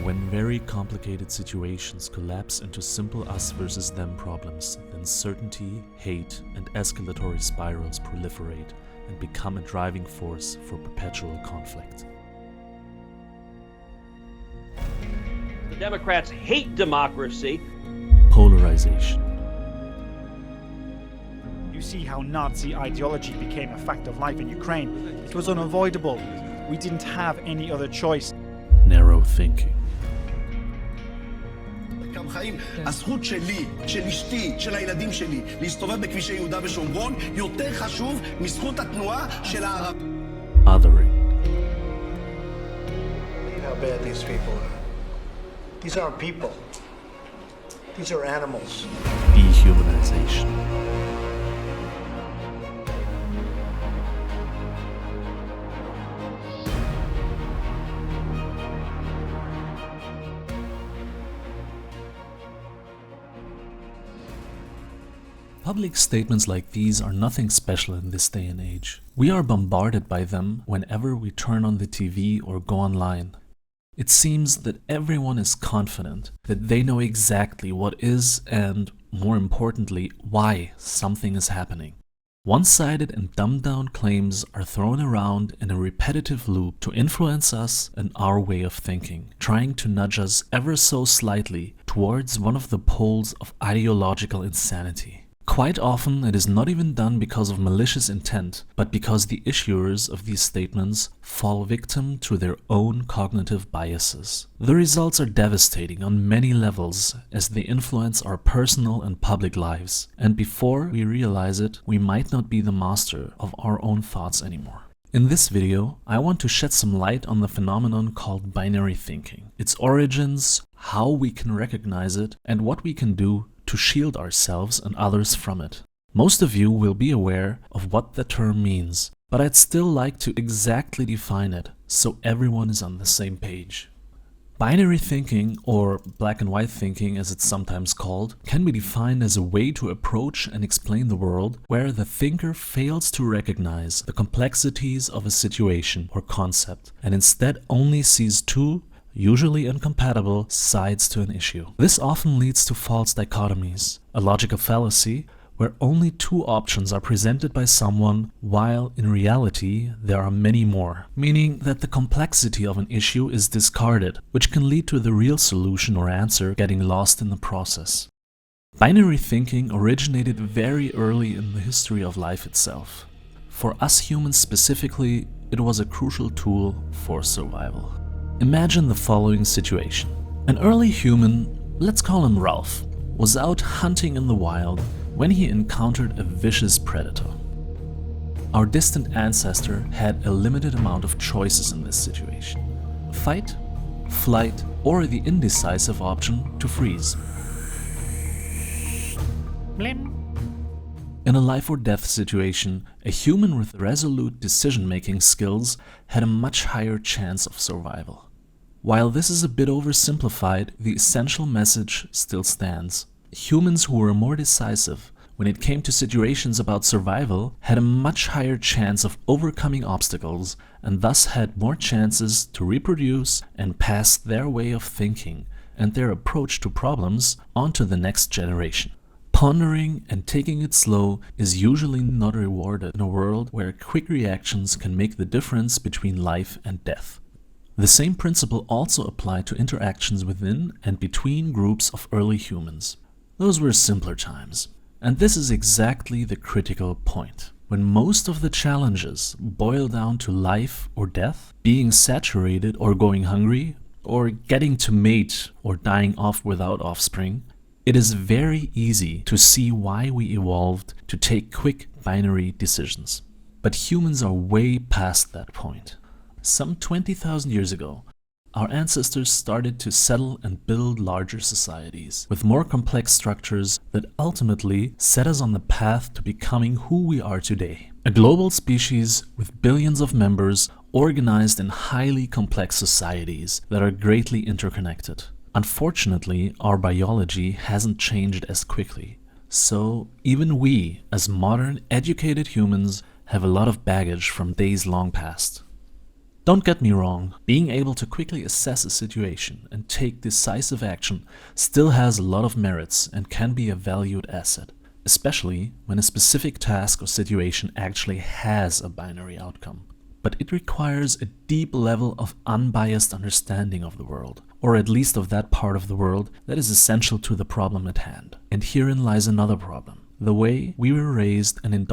When very complicated situations collapse into simple us versus them problems, then certainty, hate, and escalatory spirals proliferate and become a driving force for perpetual conflict. The Democrats hate democracy. Polarization. You see how Nazi ideology became a fact of life in Ukraine. It was unavoidable. We didn't have any other choice. Narrow thinking. חיים, הזכות שלי, של אשתי, של הילדים שלי, להסתובב בכבישי יהודה ושומרון, יותר חשוב מזכות התנועה של הערב. Othering. Look how bad these people are. These aren't people. These are animals. Dehumanization. Public statements like these are nothing special in this day and age. We are bombarded by them whenever we turn on the TV or go online. It seems that everyone is confident that they know exactly what is and, more importantly, why something is happening. One-sided and dumbed-down claims are thrown around in a repetitive loop to influence us and our way of thinking, trying to nudge us ever so slightly towards one of the poles of ideological insanity. Quite often, it is not even done because of malicious intent, but because the issuers of these statements fall victim to their own cognitive biases. The results are devastating on many levels as they influence our personal and public lives, and before we realize it, we might not be the master of our own thoughts anymore. In this video, I want to shed some light on the phenomenon called binary thinking, its origins, how we can recognize it, and what we can do to shield ourselves and others from it. Most of you will be aware of what the term means, but I'd still like to exactly define it so everyone is on the same page. Binary thinking, or black and white thinking as it's sometimes called, can be defined as a way to approach and explain the world where the thinker fails to recognize the complexities of a situation or concept and instead only sees two, usually incompatible, sides to an issue. This often leads to false dichotomies, a logical fallacy where only two options are presented by someone while in reality there are many more, meaning that the complexity of an issue is discarded, which can lead to the real solution or answer getting lost in the process. Binary thinking originated very early in the history of life itself. For us humans specifically, it was a crucial tool for survival. Imagine the following situation. An early human, let's call him Ralph, was out hunting in the wild when he encountered a vicious predator. Our distant ancestor had a limited amount of choices in this situation: fight, flight, or the indecisive option to freeze. Blim. In a life or death situation, a human with resolute decision-making skills had a much higher chance of survival. While this is a bit oversimplified, the essential message still stands. Humans who were more decisive when it came to situations about survival had a much higher chance of overcoming obstacles and thus had more chances to reproduce and pass their way of thinking and their approach to problems on to the next generation. Pondering and taking it slow is usually not rewarded in a world where quick reactions can make the difference between life and death. The same principle also applied to interactions within and between groups of early humans. Those were simpler times. And this is exactly the critical point. When most of the challenges boil down to life or death, being saturated or going hungry, or getting to mate or dying off without offspring, it is very easy to see why we evolved to take quick binary decisions. But humans are way past that point. Some 20,000 years ago, our ancestors started to settle and build larger societies with more complex structures that ultimately set us on the path to becoming who we are today. A global species with billions of members organized in highly complex societies that are greatly interconnected. Unfortunately, our biology hasn't changed as quickly. So even we, as modern, educated humans, have a lot of baggage from days long past. Don't get me wrong, being able to quickly assess a situation and take decisive action still has a lot of merits and can be a valued asset, especially when a specific task or situation actually has a binary outcome. But it requires a deep level of unbiased understanding of the world, or at least of that part of the world that is essential to the problem at hand. And herein lies another problem. The way we were raised and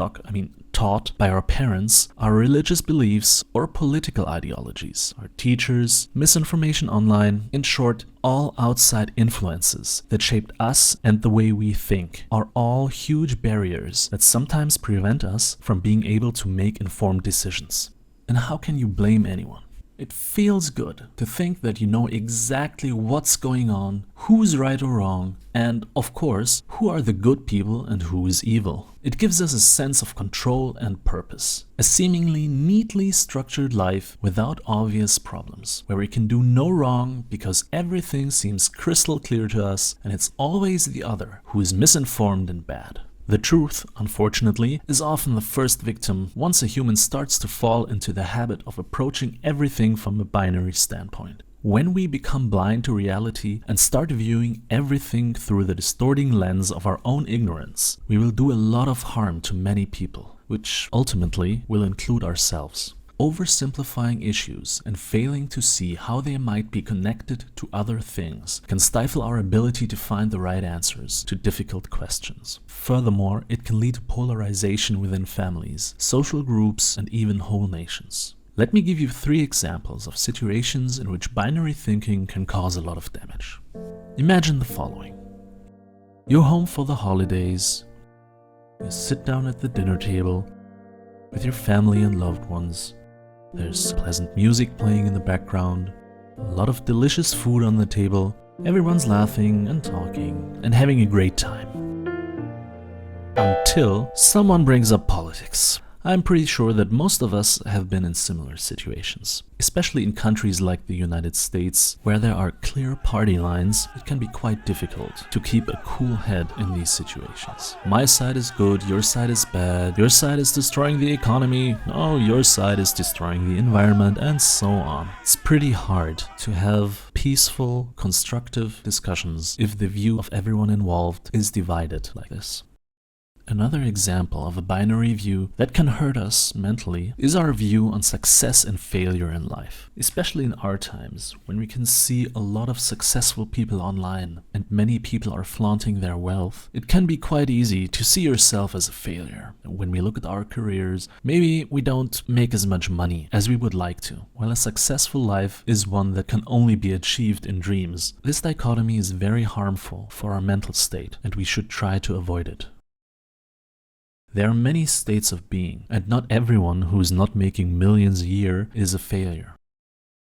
taught by our parents, our religious beliefs or political ideologies, our teachers, misinformation online, in short, all outside influences that shaped us and the way we think, are all huge barriers that sometimes prevent us from being able to make informed decisions. And how can you blame anyone? It feels good to think that you know exactly what's going on, who's right or wrong, and, of course, who are the good people and who is evil. It gives us a sense of control and purpose, a seemingly neatly structured life without obvious problems, where we can do no wrong because everything seems crystal clear to us and it's always the other who is misinformed and bad. The truth, unfortunately, is often the first victim once a human starts to fall into the habit of approaching everything from a binary standpoint. When we become blind to reality and start viewing everything through the distorting lens of our own ignorance, we will do a lot of harm to many people, which ultimately will include ourselves. Oversimplifying issues and failing to see how they might be connected to other things can stifle our ability to find the right answers to difficult questions. Furthermore, it can lead to polarization within families, social groups, and even whole nations. Let me give you 3 examples of situations in which binary thinking can cause a lot of damage. Imagine the following. You're home for the holidays. You sit down at the dinner table with your family and loved ones. There's pleasant music playing in the background, a lot of delicious food on the table, everyone's laughing and talking and having a great time. Until someone brings up politics. I'm pretty sure that most of us have been in similar situations, especially in countries like the United States, where there are clear party lines. It can be quite difficult to keep a cool head in these situations. My side is good, your side is bad, your side is destroying the economy, no, your side is destroying the environment, and so on. It's pretty hard to have peaceful, constructive discussions if the view of everyone involved is divided like this. Another example of a binary view that can hurt us mentally is our view on success and failure in life. Especially in our times, when we can see a lot of successful people online and many people are flaunting their wealth, it can be quite easy to see yourself as a failure. When we look at our careers, maybe we don't make as much money as we would like to, while a successful life is one that can only be achieved in dreams. This dichotomy is very harmful for our mental state, and we should try to avoid it. There are many states of being, and not everyone who is not making millions a year is a failure.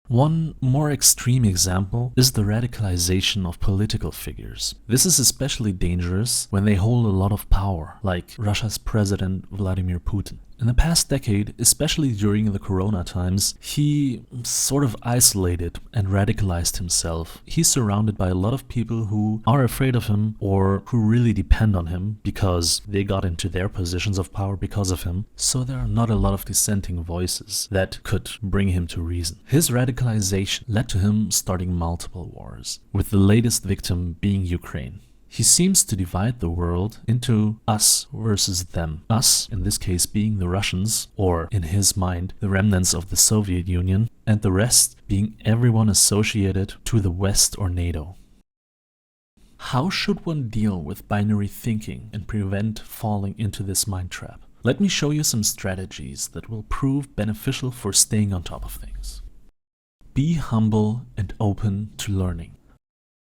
One more extreme example is the radicalization of political figures. This is especially dangerous when they hold a lot of power, like Russia's President Vladimir Putin. In the past decade, especially during the Corona times, he sort of isolated and radicalized himself. He's surrounded by a lot of people who are afraid of him or who really depend on him because they got into their positions of power because of him. So there are not a lot of dissenting voices that could bring him to reason. His radicalization led to him starting multiple wars, with the latest victim being Ukraine. He seems to divide the world into us versus them. Us, in this case, being the Russians, or in his mind, the remnants of the Soviet Union, and the rest being everyone associated to the West or NATO. How should one deal with binary thinking and prevent falling into this mind trap? Let me show you some strategies that will prove beneficial for staying on top of things. Be humble and open to learning.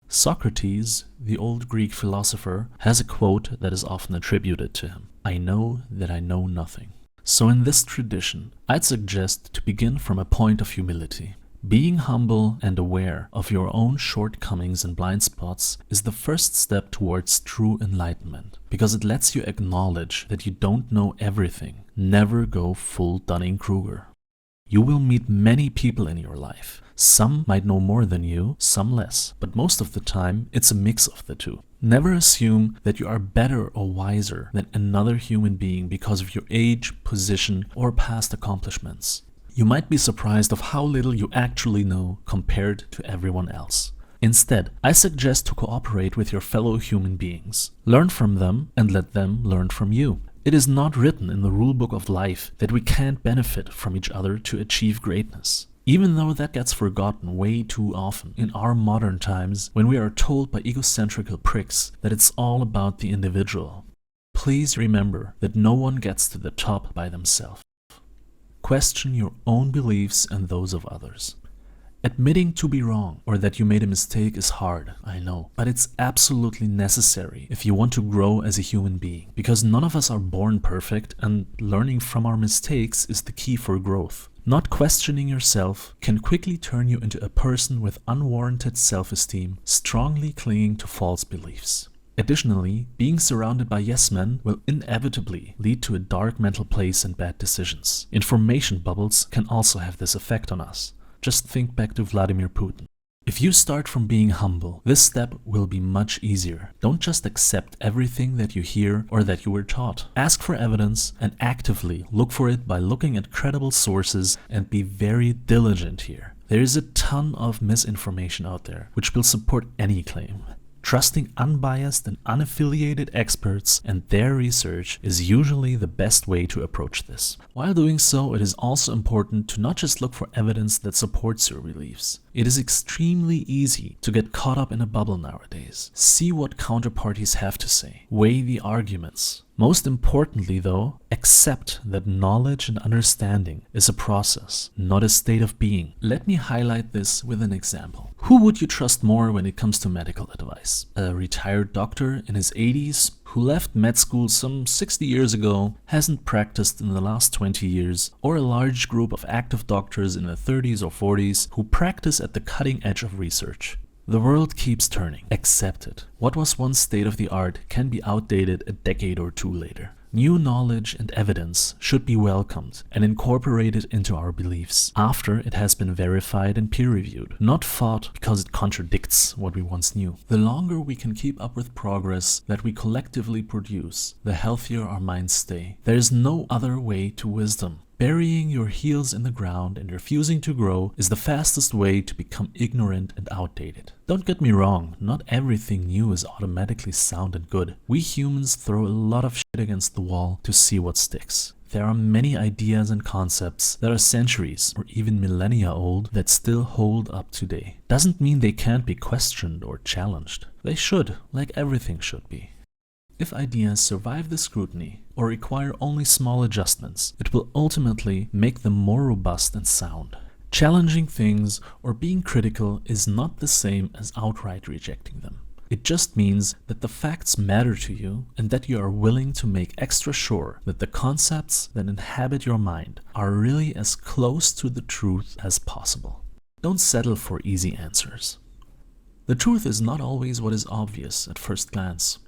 Socrates, the old Greek philosopher, has a quote that is often attributed to him. I know that I know nothing. So in this tradition, I'd suggest to begin from a point of humility. Being humble and aware of your own shortcomings and blind spots is the first step towards true enlightenment, because it lets you acknowledge that you don't know everything. Never go full Dunning-Kruger. You will meet many people in your life. Some might know more than you, some less, but most of the time it's a mix of the two. Never assume that you are better or wiser than another human being because of your age, position, or past accomplishments. You might be surprised of how little you actually know compared to everyone else. Instead, I suggest to cooperate with your fellow human beings. Learn from them and let them learn from you. It is not written in the rulebook of life that we can't benefit from each other to achieve greatness. Even though that gets forgotten way too often in our modern times when we are told by egocentrical pricks that it's all about the individual. Please remember that no one gets to the top by themselves. Question your own beliefs and those of others. Admitting to be wrong or that you made a mistake is hard, I know, but it's absolutely necessary if you want to grow as a human being, because none of us are born perfect and learning from our mistakes is the key for growth. Not questioning yourself can quickly turn you into a person with unwarranted self-esteem, strongly clinging to false beliefs. Additionally, being surrounded by yes men will inevitably lead to a dark mental place and bad decisions. Information bubbles can also have this effect on us. Just think back to Vladimir Putin. If you start from being humble, this step will be much easier. Don't just accept everything that you hear or that you were taught. Ask for evidence and actively look for it by looking at credible sources and be very diligent here. There is a ton of misinformation out there which will support any claim. Trusting unbiased and unaffiliated experts and their research is usually the best way to approach this. While doing so, it is also important to not just look for evidence that supports your beliefs. It is extremely easy to get caught up in a bubble nowadays. See what counterparties have to say. Weigh the arguments. Most importantly though, accept that knowledge and understanding is a process, not a state of being. Let me highlight this with an example. Who would you trust more when it comes to medical advice? A retired doctor in his 80s who left med school some 60 years ago, hasn't practiced in the last 20 years, or a large group of active doctors in their 30s or 40s who practice at the cutting edge of research? The world keeps turning. Accept it. What was once state of the art can be outdated a decade or two later. New knowledge and evidence should be welcomed and incorporated into our beliefs after it has been verified and peer-reviewed, not fought because it contradicts what we once knew. The longer we can keep up with progress that we collectively produce, the healthier our minds stay. There is no other way to wisdom. Burying your heels in the ground and refusing to grow is the fastest way to become ignorant and outdated. Don't get me wrong, not everything new is automatically sound and good. We humans throw a lot of shit against the wall to see what sticks. There are many ideas and concepts that are centuries or even millennia old that still hold up today. Doesn't mean they can't be questioned or challenged. They should, like everything should be. If ideas survive the scrutiny or require only small adjustments, it will ultimately make them more robust and sound. Challenging things or being critical is not the same as outright rejecting them. It just means that the facts matter to you and that you are willing to make extra sure that the concepts that inhabit your mind are really as close to the truth as possible. Don't settle for easy answers. The truth is not always what is obvious at first glance.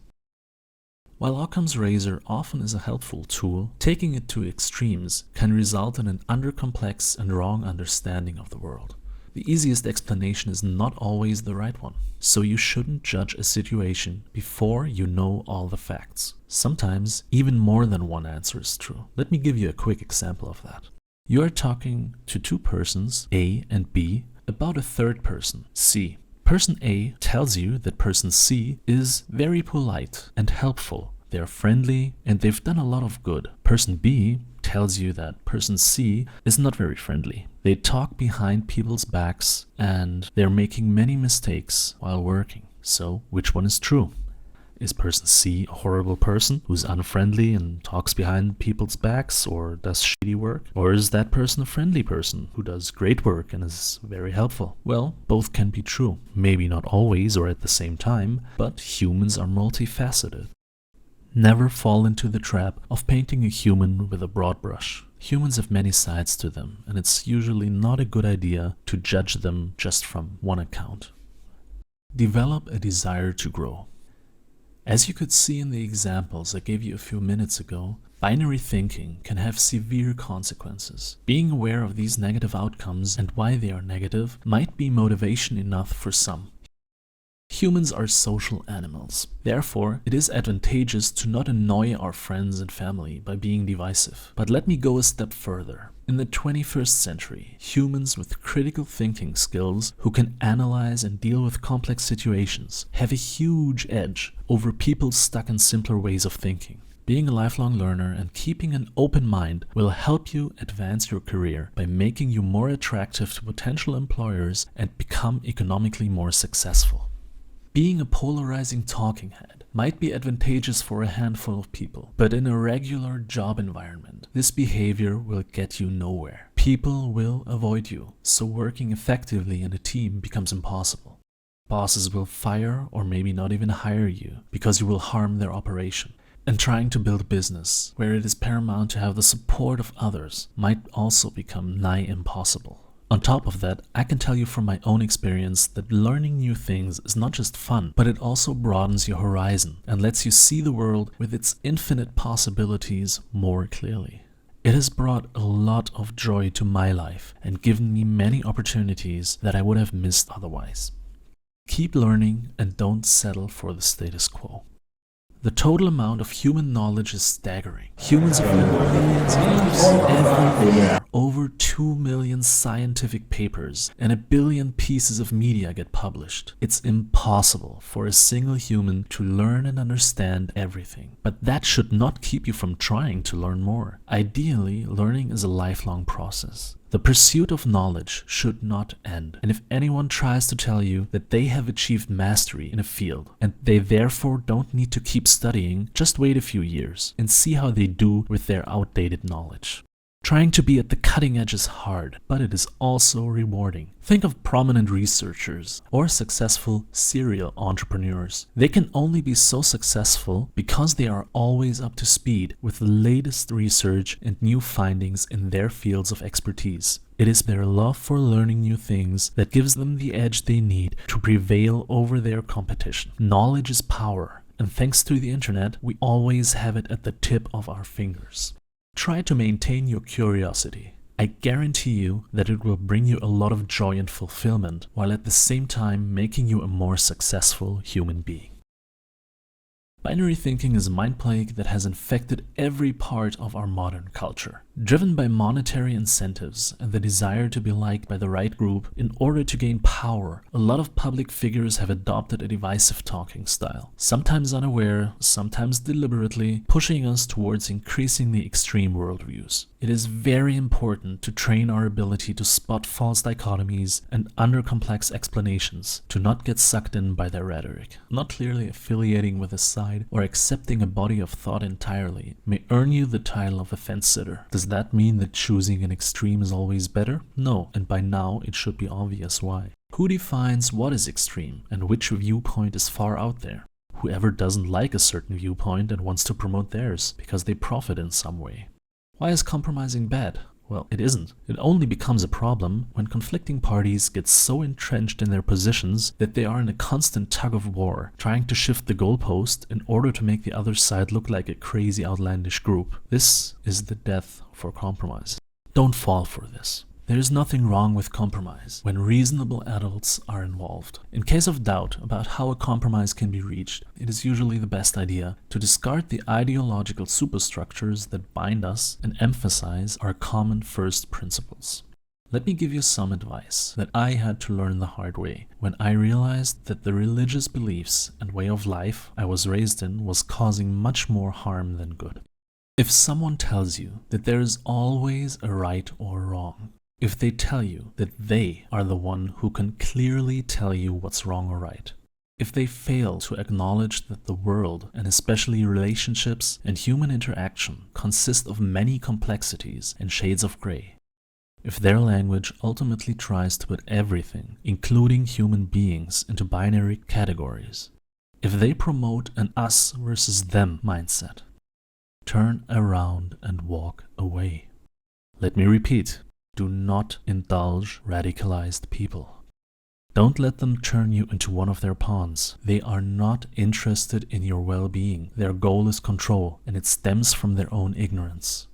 While Occam's razor often is a helpful tool, taking it to extremes can result in an undercomplex and wrong understanding of the world. The easiest explanation is not always the right one, so you shouldn't judge a situation before you know all the facts. Sometimes, even more than one answer is true. Let me give you a quick example of that. You are talking to two persons, A and B, about a third person, C. Person A tells you that person C is very polite and helpful. They're friendly and they've done a lot of good. Person B tells you that person C is not very friendly. They talk behind people's backs and they're making many mistakes while working. So, which one is true? Is person C a horrible person who's unfriendly and talks behind people's backs or does shitty work? Or is that person a friendly person who does great work and is very helpful? Well, both can be true. Maybe not always or at the same time, but humans are multifaceted. Never fall into the trap of painting a human with a broad brush. Humans have many sides to them, and it's usually not a good idea to judge them just from one account. Develop a desire to grow. As you could see in the examples I gave you a few minutes ago, binary thinking can have severe consequences. Being aware of these negative outcomes and why they are negative might be motivation enough for some. Humans are social animals. Therefore, it is advantageous to not annoy our friends and family by being divisive. But let me go a step further. In the 21st century, humans with critical thinking skills who can analyze and deal with complex situations have a huge edge over people stuck in simpler ways of thinking. Being a lifelong learner and keeping an open mind will help you advance your career by making you more attractive to potential employers and become economically more successful. Being a polarizing talking head might be advantageous for a handful of people, but in a regular job environment, this behavior will get you nowhere. People will avoid you, so working effectively in a team becomes impossible. Bosses will fire or maybe not even hire you because you will harm their operation. And trying to build a business where it is paramount to have the support of others might also become nigh impossible. On top of that, I can tell you from my own experience that learning new things is not just fun, but it also broadens your horizon and lets you see the world with its infinite possibilities more clearly. It has brought a lot of joy to my life and given me many opportunities that I would have missed otherwise. Keep learning and don't settle for the status quo. The total amount of human knowledge is staggering. Humans have written millions of books every year. Over 2 million scientific papers and 1 billion pieces of media get published. It's impossible for a single human to learn and understand everything. But that should not keep you from trying to learn more. Ideally, learning is a lifelong process. The pursuit of knowledge should not end, and if anyone tries to tell you that they have achieved mastery in a field and they therefore don't need to keep studying, just wait a few years and see how they do with their outdated knowledge. Trying to be at the cutting edge is hard, but it is also rewarding. Think of prominent researchers or successful serial entrepreneurs. They can only be so successful because they are always up to speed with the latest research and new findings in their fields of expertise. It is their love for learning new things that gives them the edge they need to prevail over their competition. Knowledge is power, and thanks to the internet, we always have it at the tip of our fingers. Try to maintain your curiosity. I guarantee you that it will bring you a lot of joy and fulfillment, while at the same time making you a more successful human being. Binary thinking is a mind plague that has infected every part of our modern culture. Driven by monetary incentives and the desire to be liked by the right group in order to gain power, a lot of public figures have adopted a divisive talking style, sometimes unaware, sometimes deliberately, pushing us towards increasingly extreme worldviews. It is very important to train our ability to spot false dichotomies and under-complex explanations, to not get sucked in by their rhetoric. Not clearly affiliating with a side or accepting a body of thought entirely may earn you the title of a fence-sitter. Does that mean that choosing an extreme is always better? No, and by now it should be obvious why. Who defines what is extreme and which viewpoint is far out there? Whoever doesn't like a certain viewpoint and wants to promote theirs because they profit in some way. Why is compromising bad? Well, it isn't. It only becomes a problem when conflicting parties get so entrenched in their positions that they are in a constant tug of war, trying to shift the goalpost in order to make the other side look like a crazy outlandish group. This is the death for compromise. Don't fall for this. There is nothing wrong with compromise when reasonable adults are involved. In case of doubt about how a compromise can be reached, it is usually the best idea to discard the ideological superstructures that bind us and emphasize our common first principles. Let me give you some advice that I had to learn the hard way when I realized that the religious beliefs and way of life I was raised in was causing much more harm than good. If someone tells you that there is always a right or wrong, if they tell you that they are the one who can clearly tell you what's wrong or right, if they fail to acknowledge that the world, and especially relationships and human interaction, consist of many complexities and shades of gray, if their language ultimately tries to put everything, including human beings, into binary categories, if they promote an us versus them mindset, turn around and walk away. Let me repeat. Do not indulge radicalized people. Don't let them turn you into one of their pawns. They are not interested in your well-being. Their goal is control, and it stems from their own ignorance.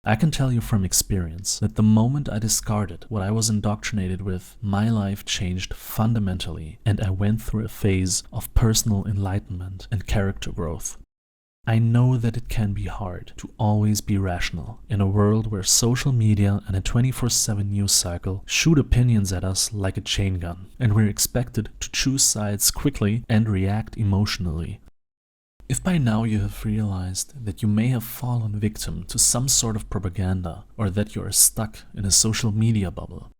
I can tell you from experience that the moment I discarded what I was indoctrinated with, my life changed fundamentally and I went through a phase of personal enlightenment and character growth. I know that it can be hard to always be rational in a world where social media and a 24/7 news cycle shoot opinions at us like a chain gun, and we're expected to choose sides quickly and react emotionally. If by now you have realized that you may have fallen victim to some sort of propaganda or that you are stuck in a social media bubble,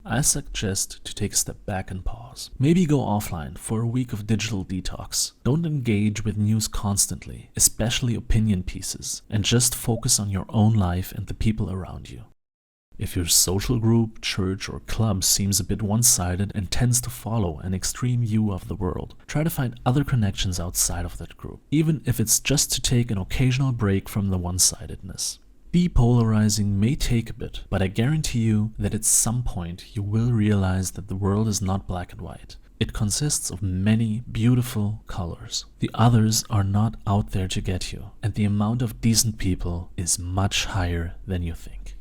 I suggest to take a step back and pause. Maybe go offline for a week of digital detox. Don't engage with news constantly, especially opinion pieces, and just focus on your own life and the people around you. If your social group, church, or club seems a bit one-sided and tends to follow an extreme view of the world, try to find other connections outside of that group, even if it's just to take an occasional break from the one-sidedness. Depolarizing may take a bit, but I guarantee you that at some point you will realize that the world is not black and white. It consists of many beautiful colors. The others are not out there to get you, and the amount of decent people is much higher than you think.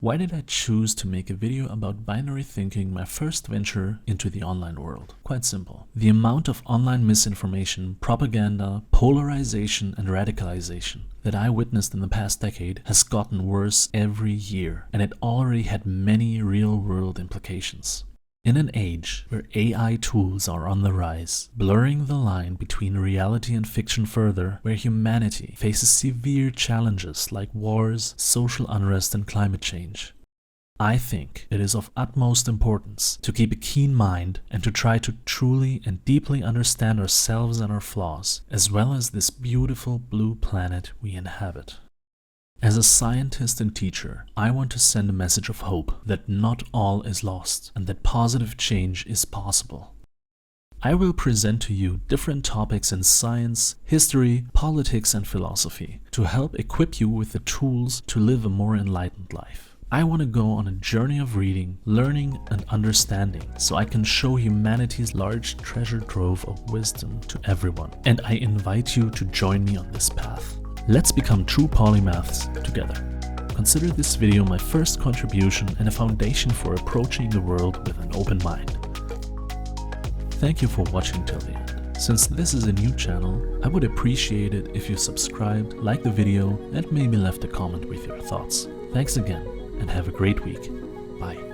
Why did I choose to make a video about binary thinking my first venture into the online world? Quite simple. The amount of online misinformation, propaganda, polarization, and radicalization that I witnessed in the past decade has gotten worse every year, and it already had many real-world implications. In an age where AI tools are on the rise, blurring the line between reality and fiction further, where humanity faces severe challenges like wars, social unrest, and climate change, I think it is of utmost importance to keep a keen mind and to try to truly and deeply understand ourselves and our flaws, as well as this beautiful blue planet we inhabit. As a scientist and teacher, I want to send a message of hope that not all is lost and that positive change is possible. I will present to you different topics in science, history, politics, and philosophy to help equip you with the tools to live a more enlightened life. I want to go on a journey of reading, learning, and understanding so I can show humanity's large treasure trove of wisdom to everyone, and I invite you to join me on this path. Let's become true polymaths together. Consider this video my first contribution and a foundation for approaching the world with an open mind. Thank you for watching till the end. Since this is a new channel, I would appreciate it if you subscribed, liked the video, and maybe left a comment with your thoughts. Thanks again, and have a great week. Bye.